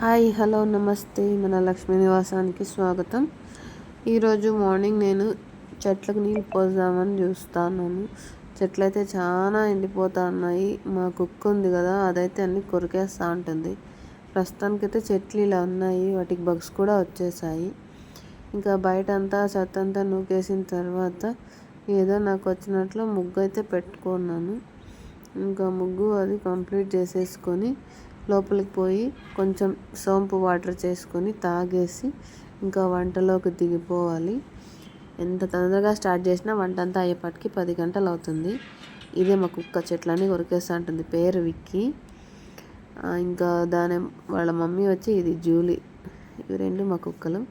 Hi hello నమస్తే మన లక్ష్మీ నివాసానికి స్వాగతం. ఈరోజు మార్నింగ్ నేను చెట్లకు నీళ్ళు పోద్దామని చూస్తాను. చెట్లు అయితే చాలా ఎండిపోతా ఉన్నాయి. మా కుక్క ఉంది కదా, అదైతే అన్ని కొరికేస్తూ ఉంటుంది. ప్రస్తుతానికైతే చెట్లు ఇలా ఉన్నాయి, వాటికి బగ్స్ కూడా వచ్చేసాయి. ఇంకా బయట అంతా చెత్త అంతా నూకేసిన తర్వాత ఏదో నాకు వచ్చినట్లు ముగ్గు అయితే పెట్టుకున్నాను. ఇంకా ముగ్గు అది కంప్లీట్ చేసేసుకొని లోపలికి పోయి కొంచెం సోంపు వాటర్ చేసుకొని తాగేసి ఇంకా వంటలోకి దిగిపోవాలి. ఎంత తొందరగా స్టార్ట్ చేసినా వంట అంతా అయ్యేపటికి 10 గంటలు అవుతుంది. ఇదే మా కుక్క చెట్లన్నీ కొరికేస్తూ ఉంటుంది. పేరు విక్కీ. ఇంకా వాళ్ళ మమ్మీ వచ్చి ఇది జూలీ. ఇవి రెండు మా కుక్కలు.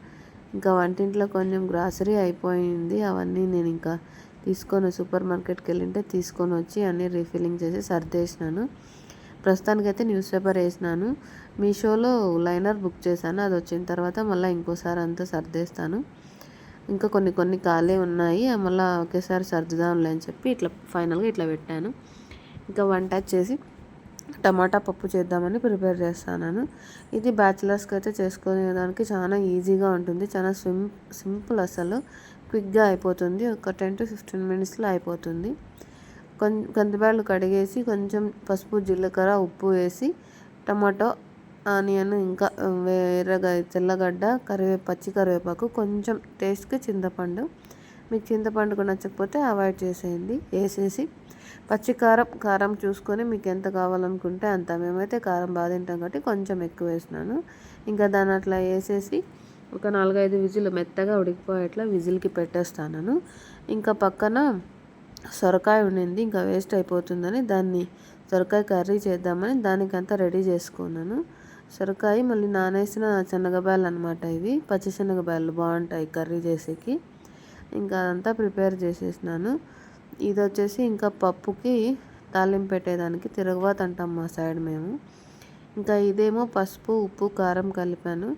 ఇంకా వంటింట్లో కొంచెం గ్రాసరీ అయిపోయింది. అవన్నీ నేను ఇంకా సూపర్ మార్కెట్కి వెళ్ళింటే తీసుకొని వచ్చి అన్నీ రీఫిల్లింగ్ చేసి సర్దేసినాను. ప్రస్తుతానికైతే న్యూస్ పేపర్ వేసినాను. మీషోలో లైనర్ బుక్ చేశాను. అది వచ్చిన తర్వాత మళ్ళీ ఇంకోసారి అంతా సర్దేస్తాను. ఇంకా కొన్ని ఖాళీ ఉన్నాయి, మళ్ళీ ఒకేసారి సర్దుదాంలే అని చెప్పి ఫైనల్గా ఇట్లా పెట్టాను. ఇంకా వంట చేసి టమాటా పప్పు చేద్దామని ప్రిపేర్ చేస్తాను. ఇది బ్యాచిలర్స్కి అయితే చేసుకునేదానికి చాలా ఈజీగా ఉంటుంది. చాలా సింపుల్, అసలు క్విక్గా అయిపోతుంది. ఒక 10 to 15 మినిట్స్లో అయిపోతుంది. కందిబ్యాళ్ళు కడిగేసి కొంచెం పసుపు, జీలకర్ర, ఉప్పు వేసి టమాటో, ఆనియన్, ఇంకా తెల్లగడ్డ, పచ్చి కరివేపాకు, కొంచెం టేస్ట్కి చింతపండు. మీకు చింతపండుకు నచ్చకపోతే అవాయిడ్ చేసేయండి. వేసేసి కారం చూసుకొని మీకు ఎంత కావాలనుకుంటే అంత. మేమైతే కారం బాగా తింటాం కాబట్టి కొంచెం ఎక్కువ వేసినాను. ఇంకా దాన్ని అట్లా వేసేసి ఒక 4-5 విజిల్ మెత్తగా ఉడికిపోయేట్లా విజిల్కి పెట్టేస్తాను. ఇంకా పక్కన సొరకాయ ఉండింది, ఇంకా వేస్ట్ అయిపోతుందని సొరకాయ కర్రీ చేద్దామని దానికంతా రెడీ చేసుకున్నాను. సొరకాయ మళ్ళీ నానేసిన శనగబ్యాళ్ళు అనమాట. ఇవి పచ్చి శనగబ్యాళ్ళు బాగుంటాయి కర్రీ చేసేకి. ఇంకా అదంతా ప్రిపేర్ చేసేసినాను. ఇది వచ్చేసి ఇంకా పప్పుకి తాలింపు పెట్టేదానికి తిరగవాత్ అంటాం మా సైడ్ మేము. ఇంకా ఇదేమో పసుపు, ఉప్పు, కారం కలిపాను.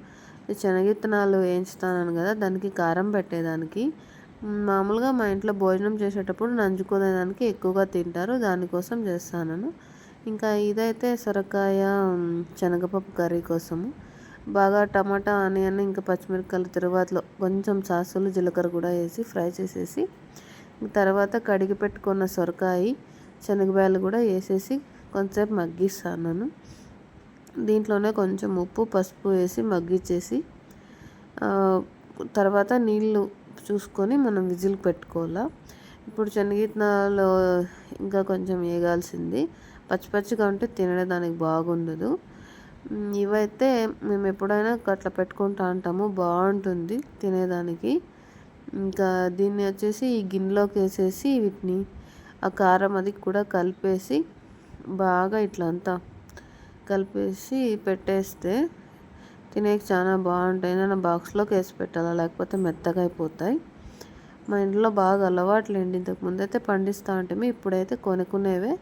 శనగిత్తనాలు వేయించుతాను కదా, దానికి కారం పెట్టేదానికి. మామూలుగా మా ఇంట్లో భోజనం చేసేటప్పుడు నంచుకునేదానికి ఎక్కువగా తింటారు, దానికోసం చేస్తాను. ఇంకా ఇదైతే సొరకాయ శనగపప్పు కర్రీ కోసము. బాగా టమాటా, ఆనియన్, ఇంకా పచ్చిమిరపకాయలు తిరువాతలో కొంచెం సాసులు, జీలకర్ర కూడా వేసి ఫ్రై చేసేసి తర్వాత కడిగి పెట్టుకున్న సొరకాయ, శనగబ్యాళ్ళు కూడా వేసేసి కొంచెంసేపు మగ్గిస్తాను. దీంట్లోనే కొంచెం ఉప్పు, పసుపు వేసి మగ్గిచ్చేసి తర్వాత నీళ్ళు చూసుకొని మనం విజిల్ పెట్టుకోవాలా. ఇప్పుడు శనగిత్తనాలు ఇంకా కొంచెం వేగాల్సింది. పచ్చిగా ఉంటే తినడానికి బాగుండదు. ఇవైతే మేము ఎప్పుడైనా అట్లా పెట్టుకుంటా ఉంటాము, బాగుంటుంది తినేదానికి. ఇంకా దీన్ని వచ్చేసి ఈ గిన్నెలోకి వేసేసి వీటిని ఆ కారం అది కూడా కలిపేసి బాగా ఇట్లా అంతా కలిపేసి పెట్టేస్తే తినేకి చాలా బాగుంటాయి. నేను బాక్స్లోకి వేసి పెట్టాలా, లేకపోతే మెత్తగా అయిపోతాయి. మా ఇంట్లో బాగా అలవాట్లేండి. ఇంతకుముందు అయితే పండిస్తూ ఉంటాము, ఇప్పుడైతే కొనుక్కునేవే.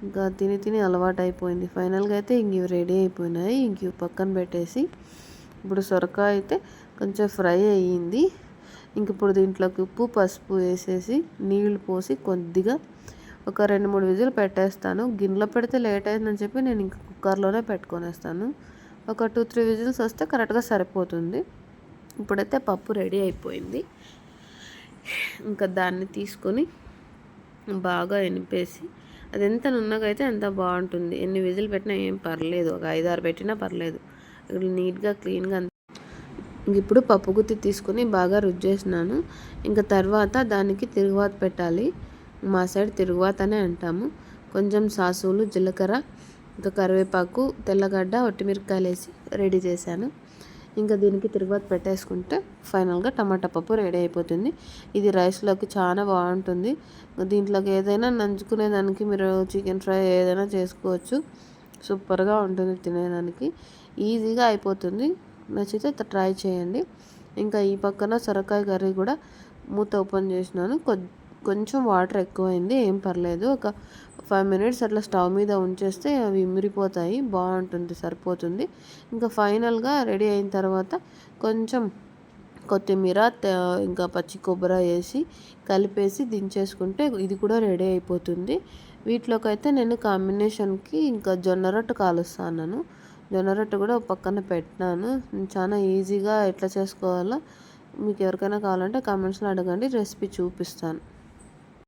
ఇంకా తిని అలవాటు అయిపోయింది. ఫైనల్గా అయితే ఇవి రెడీ అయిపోయినాయి. ఇవి పక్కన పెట్టేసి ఇప్పుడు సొరకాయ అయితే కొంచెం ఫ్రై అయ్యింది. ఇప్పుడు దీంట్లోకి ఉప్పు, పసుపు వేసేసి నీళ్లు పోసి కొద్దిగా ఒక 2-3 విజిల్ పెట్టేస్తాను. గిన్నెలో పెడితే లేట్ అయిందని చెప్పి నేను ఇంకా కుక్కర్లోనే పెట్టుకొనేస్తాను. ఒక 2-3 విజిల్స్ వస్తే కరెక్ట్గా సరిపోతుంది. ఇప్పుడైతే పప్పు రెడీ అయిపోయింది. ఇంకా దాన్ని తీసుకొని బాగా ఎనిపేసి, అది ఎంత నున్నగా అయితే అంత బాగుంటుంది. ఎన్ని విజిల్ పెట్టినా ఏం పర్లేదు, ఒక 5-6 పెట్టినా పర్లేదు. నీట్గా క్లీన్గా. ఇప్పుడు పప్పు గుత్తి తీసుకొని బాగా రుద్దేసినాను. ఇంకా తర్వాత దానికి తిరుగువాత పెట్టాలి. మా సైడ్ తిరుగువాత అనే అంటాము. కొంచెం సాసులు, జీలకర్ర, ఇంకా కరివేపాకు, తెల్లగడ్డ, ఒట్టిమిరపకాయలు వేసి రెడీ చేశాను. ఇంకా దీనికి తిరుగువాత పెట్టేసుకుంటే ఫైనల్గా టమాటా పప్పు రెడీ అయిపోతుంది. ఇది రైస్లోకి చాలా బాగుంటుంది. దీంట్లోకి ఏదైనా నంచుకునేదానికి మీరు చికెన్ ఫ్రై ఏదైనా చేసుకోవచ్చు. సూపర్గా ఉంటుంది తినేదానికి, ఈజీగా అయిపోతుంది. నచ్చితే ట్రై చేయండి. ఇంకా ఈ పక్కన సొరకాయ కర్రీ కూడా మూత ఓపెన్ చేసినాను. కొంచెం వాటర్ ఎక్కువైంది, ఏం పర్లేదు. ఒక 5 minutes అట్లా స్టవ్ మీద ఉంచేస్తే అవి ఇమిరిపోతాయి, బాగుంటుంది, సరిపోతుంది. ఇంకా ఫైనల్గా రెడీ అయిన తర్వాత కొంచెం కొత్తిమీర, ఇంకా పచ్చి కొబ్బరి వేసి కలిపేసి దించేసుకుంటే ఇది కూడా రెడీ అయిపోతుంది. వీటిలోకి అయితే నేను కాంబినేషన్కి ఇంకా జొన్న రొట్టె కాలుస్తాను. జొన్న రొట్టె కూడా ఒక పక్కన పెట్టినాను. చాలా ఈజీగా ఎట్లా చేసుకోవాలో మీకు ఎవరికైనా కావాలంటే కామెంట్స్లో అడగండి, రెసిపీ చూపిస్తాను.